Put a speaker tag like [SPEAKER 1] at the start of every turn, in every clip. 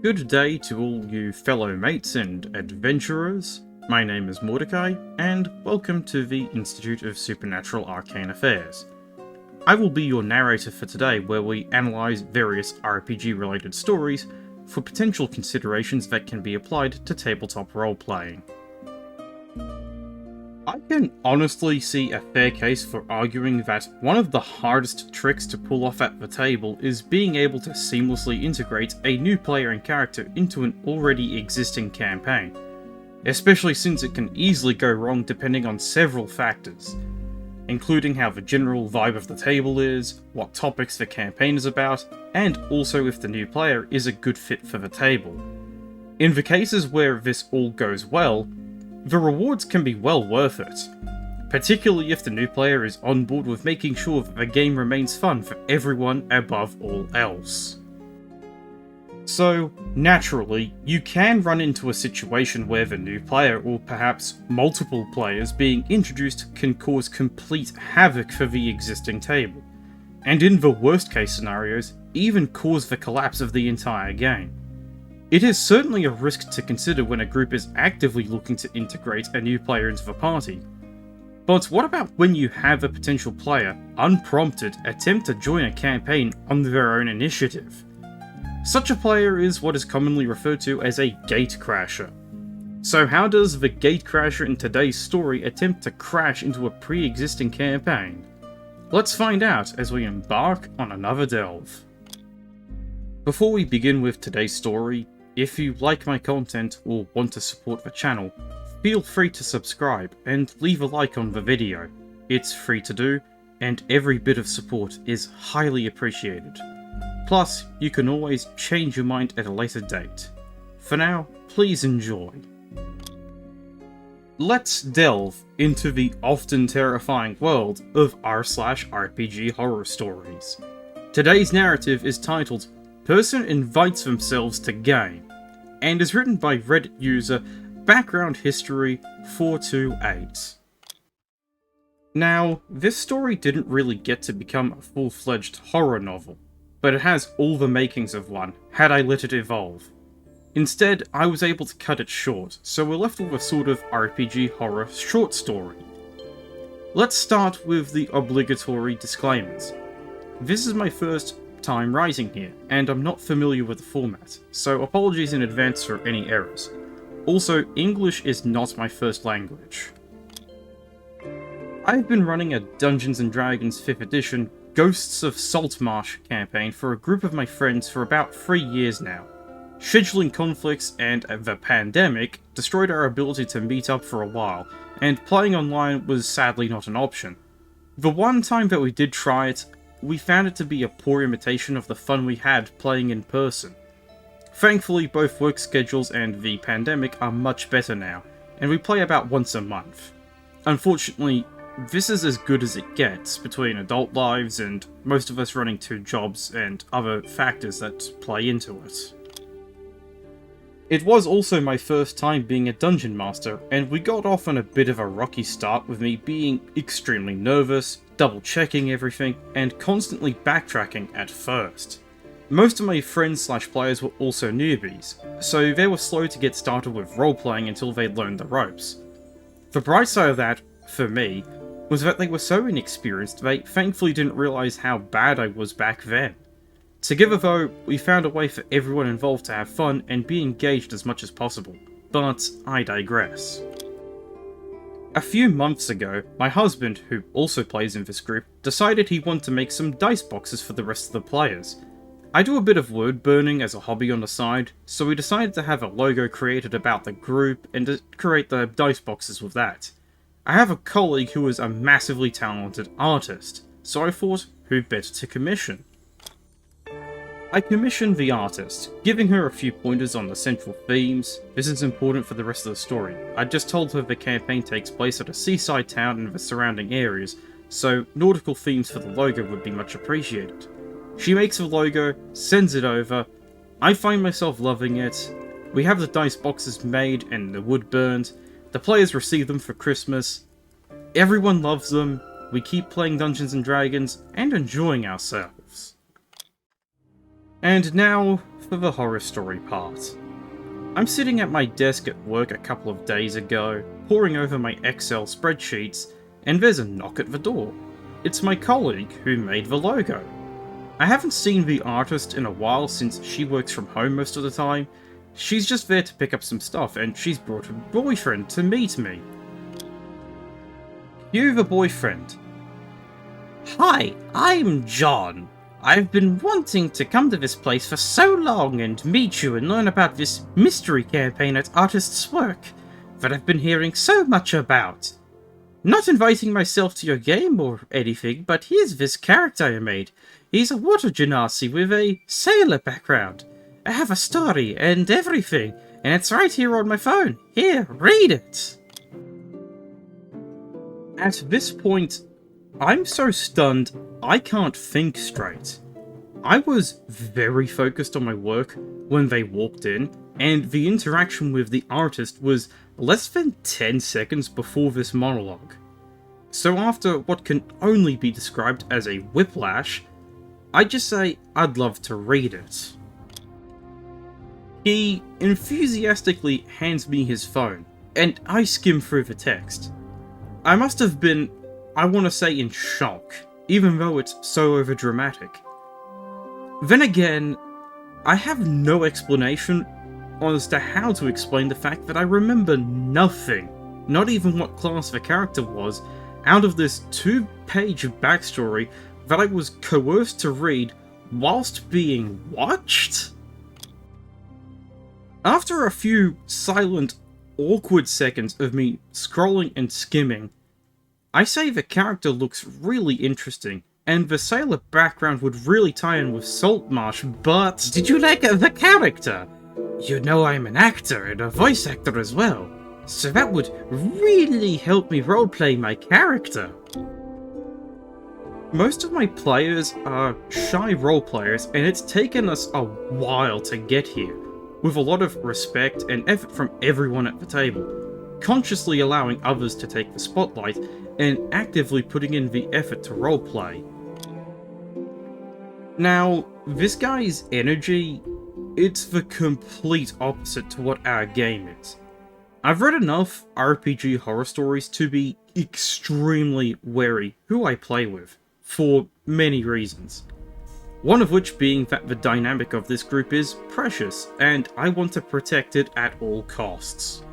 [SPEAKER 1] Good day to all you fellow mates and adventurers. My name is Mordecai, and welcome to the Institute of Supernatural Arcane Affairs. I will be your narrator for today, where we analyse various RPG-related stories for potential considerations that can be applied to tabletop role-playing. I can honestly see a fair case for arguing that one of the hardest tricks to pull off at the table is being able to seamlessly integrate a new player and character into an already existing campaign, especially since it can easily go wrong depending on several factors, including how the general vibe of the table is, what topics the campaign is about, and also if the new player is a good fit for the table. In the cases where this all goes well, the rewards can be well worth it, particularly if the new player is on board with making sure that the game remains fun for everyone above all else. So, naturally, you can run into a situation where the new player, or perhaps multiple players being introduced, can cause complete havoc for the existing table, and in the worst case scenarios, even cause the collapse of the entire game. It is certainly a risk to consider when a group is actively looking to integrate a new player into the party. But what about when you have a potential player, unprompted, attempt to join a campaign on their own initiative? Such a player is what is commonly referred to as a Gatecrasher. So how does the Gatecrasher in today's story attempt to crash into a pre-existing campaign? Let's find out as we embark on another delve. Before we begin with today's story, if you like my content or want to support the channel, feel free to subscribe and leave a like on the video. It's free to do, and every bit of support is highly appreciated. Plus, you can always change your mind at a later date. For now, please enjoy. Let's delve into the often terrifying world of r/RPGHorrorStories. Today's narrative is titled Person Invites Themselves to Game, and is written by Reddit user Background History 428. Now, this story didn't really get to become a full-fledged horror novel, but it has all the makings of one, had I let it evolve. Instead, I was able to cut it short, so we're left with a sort of RPG horror short story. Let's start with the obligatory disclaimers. This is my first time writing here, and I'm not familiar with the format, so apologies in advance for any errors. Also, English is not my first language. I've been running a Dungeons & Dragons 5th edition Ghosts of Saltmarsh campaign for a group of my friends for about 3 years now. Scheduling conflicts and the pandemic destroyed our ability to meet up for a while, and playing online was sadly not an option. The one time that we did try it, we found it to be a poor imitation of the fun we had playing in person. Thankfully, both work schedules and the pandemic are much better now, and we play about once a month. Unfortunately, this is as good as it gets between adult lives and most of us running 2 jobs and other factors that play into it. It was also my first time being a dungeon master, and we got off on a bit of a rocky start with me being extremely nervous, double-checking everything, and constantly backtracking at first. Most of my friends/players were also newbies, so they were slow to get started with role-playing until they learned the ropes. The bright side of that, for me, was that they were so inexperienced they thankfully didn't realise how bad I was back then. Together though, we found a way for everyone involved to have fun and be engaged as much as possible, but I digress. A few months ago, my husband, who also plays in this group, decided he wanted to make some dice boxes for the rest of the players. I do a bit of wood burning as a hobby on the side, so we decided to have a logo created about the group and to create the dice boxes with that. I have a colleague who is a massively talented artist, so I thought, who better to commission? I commissioned the artist, giving her a few pointers on the central themes. This is important for the rest of the story. I just told her the campaign takes place at a seaside town and the surrounding areas, so nautical themes for the logo would be much appreciated. She makes the logo, sends it over. I find myself loving it. We have the dice boxes made and the wood burned. The players receive them for Christmas. Everyone loves them. We keep playing Dungeons & Dragons and enjoying ourselves. And now for the horror story part. I'm sitting at my desk at work a couple of days ago, poring over my Excel spreadsheets, and there's a knock at the door. It's my colleague who made the logo. I haven't seen the artist in a while since she works from home most of the time. She's just there to pick up some stuff, and she's brought her boyfriend to meet me. Cue the boyfriend. "Hi, I'm John. I've been wanting to come to this place for so long and meet you and learn about this mystery campaign at Artist's Work that I've been hearing so much about. Not inviting myself to your game or anything, but here's this character I made. He's a water genasi with a sailor background. I have a story and everything, and it's right here on my phone. Here, read it." At this point, I'm so stunned I can't think straight. I was very focused on my work when they walked in, and the interaction with the artist was less than 10 seconds before this monologue. So after what can only be described as a whiplash, I just say I'd love to read it. He enthusiastically hands me his phone, and I skim through the text. I must have been, I want to say, in shock, even though it's so overdramatic. Then again, I have no explanation as to how to explain the fact that I remember nothing, not even what class the character was, out of this 2-page backstory that I was coerced to read whilst being watched? After a few silent, awkward seconds of me scrolling and skimming, I say the character looks really interesting, and the sailor background would really tie in with Saltmarsh, but did you like the character? You know I'm an actor and a voice actor as well, so that would really help me roleplay my character. Most of my players are shy roleplayers, and it's taken us a while to get here, with a lot of respect and effort from everyone at the table, consciously allowing others to take the spotlight and actively putting in the effort to roleplay. Now, this guy's energy, it's the complete opposite to what our game is. I've read enough RPG horror stories to be extremely wary who I play with, for many reasons. One of which being that the dynamic of this group is precious, and I want to protect it at all costs.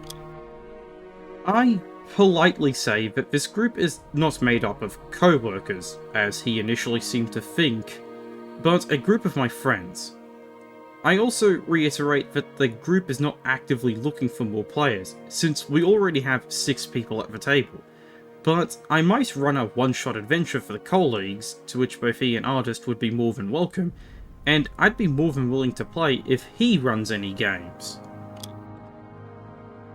[SPEAKER 1] I politely say that this group is not made up of co-workers, as he initially seemed to think, but a group of my friends. I also reiterate that the group is not actively looking for more players, since we already have 6 people at the table, but I might run a one-shot adventure for the colleagues, to which both he and artist would be more than welcome, and I'd be more than willing to play if he runs any games.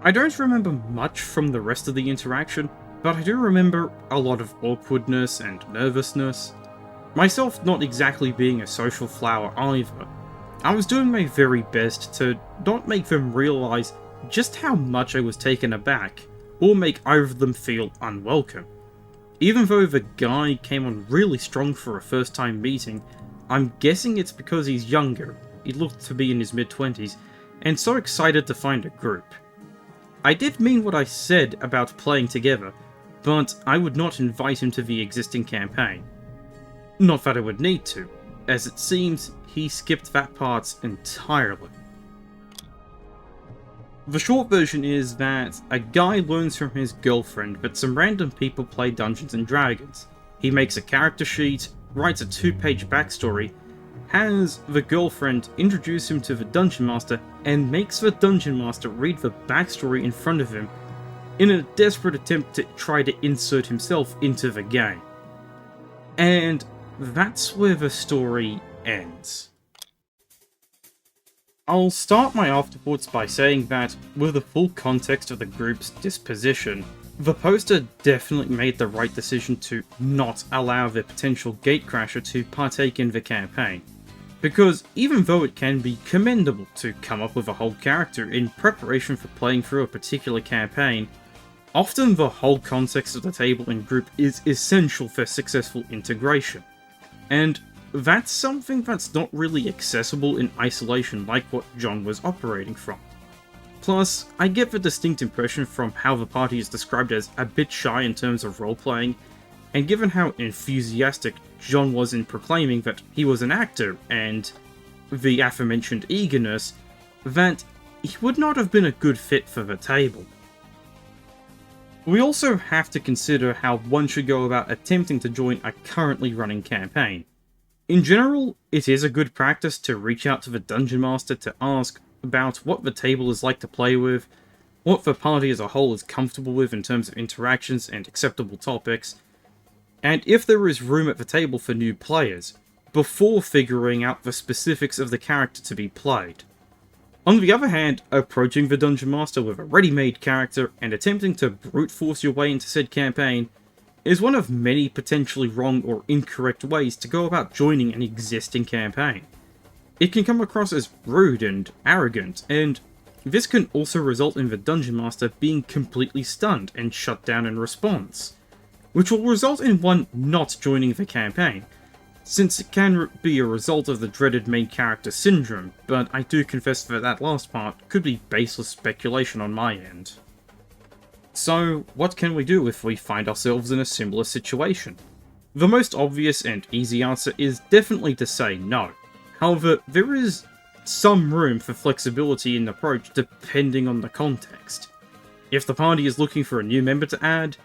[SPEAKER 1] I don't remember much from the rest of the interaction, but I do remember a lot of awkwardness and nervousness. Myself not exactly being a social flower either. I was doing my very best to not make them realise just how much I was taken aback, or make either of them feel unwelcome. Even though the guy came on really strong for a first time meeting, I'm guessing it's because he's younger, he looked to be in his mid-20s, and so excited to find a group. I did mean what I said about playing together, but I would not invite him to the existing campaign. Not that I would need to, as it seems he skipped that part entirely. The short version is that a guy learns from his girlfriend that some random people play Dungeons & Dragons. He makes a character sheet, writes a 2-page backstory, has the girlfriend introduce him to the Dungeon Master, and makes the Dungeon Master read the backstory in front of him in a desperate attempt to try to insert himself into the game. And that's where the story ends. I'll start my afterthoughts by saying that, with the full context of the group's disposition, the poster definitely made the right decision to not allow the potential Gatecrasher to partake in the campaign. Because even though it can be commendable to come up with a whole character in preparation for playing through a particular campaign, often the whole context of the table and group is essential for successful integration. And that's something that's not really accessible in isolation like what John was operating from. Plus, I get the distinct impression from how the party is described as a bit shy in terms of role-playing, and given how enthusiastic John was in proclaiming that he was an actor, and the aforementioned eagerness, that he would not have been a good fit for the table. We also have to consider how one should go about attempting to join a currently running campaign. In general, it is a good practice to reach out to the Dungeon Master to ask about what the table is like to play with, what the party as a whole is comfortable with in terms of interactions and acceptable topics, and if there is room at the table for new players, before figuring out the specifics of the character to be played. On the other hand, approaching the Dungeon Master with a ready-made character and attempting to brute force your way into said campaign is one of many potentially wrong or incorrect ways to go about joining an existing campaign. It can come across as rude and arrogant, and this can also result in the Dungeon Master being completely stunned and shut down in response, which will result in one not joining the campaign, since it can be a result of the dreaded main character syndrome, but I do confess that last part could be baseless speculation on my end. So, what can we do if we find ourselves in a similar situation? The most obvious and easy answer is definitely to say no. However, there is some room for flexibility in approach depending on the context. If the party is looking for a new member to add,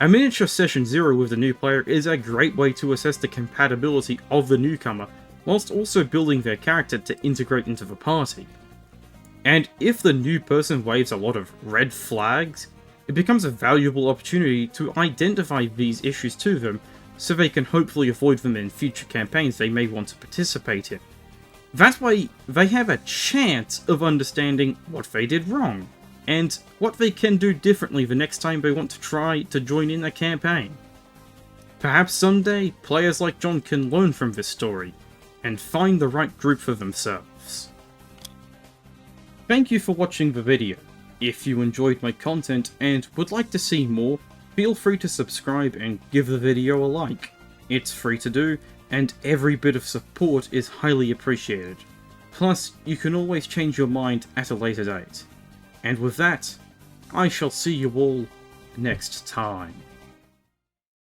[SPEAKER 1] a miniature session 0 with the new player is a great way to assess the compatibility of the newcomer, whilst also building their character to integrate into the party. And if the new person waves a lot of red flags, it becomes a valuable opportunity to identify these issues to them, so they can hopefully avoid them in future campaigns they may want to participate in. That way, they have a chance of understanding what they did wrong, and what they can do differently the next time they want to try to join in a campaign. Perhaps someday, players like John can learn from this story, and find the right group for themselves. Thank you for watching the video. If you enjoyed my content and would like to see more, feel free to subscribe and give the video a like. It's free to do, and every bit of support is highly appreciated. Plus, you can always change your mind at a later date. And with that, I shall see you all next time.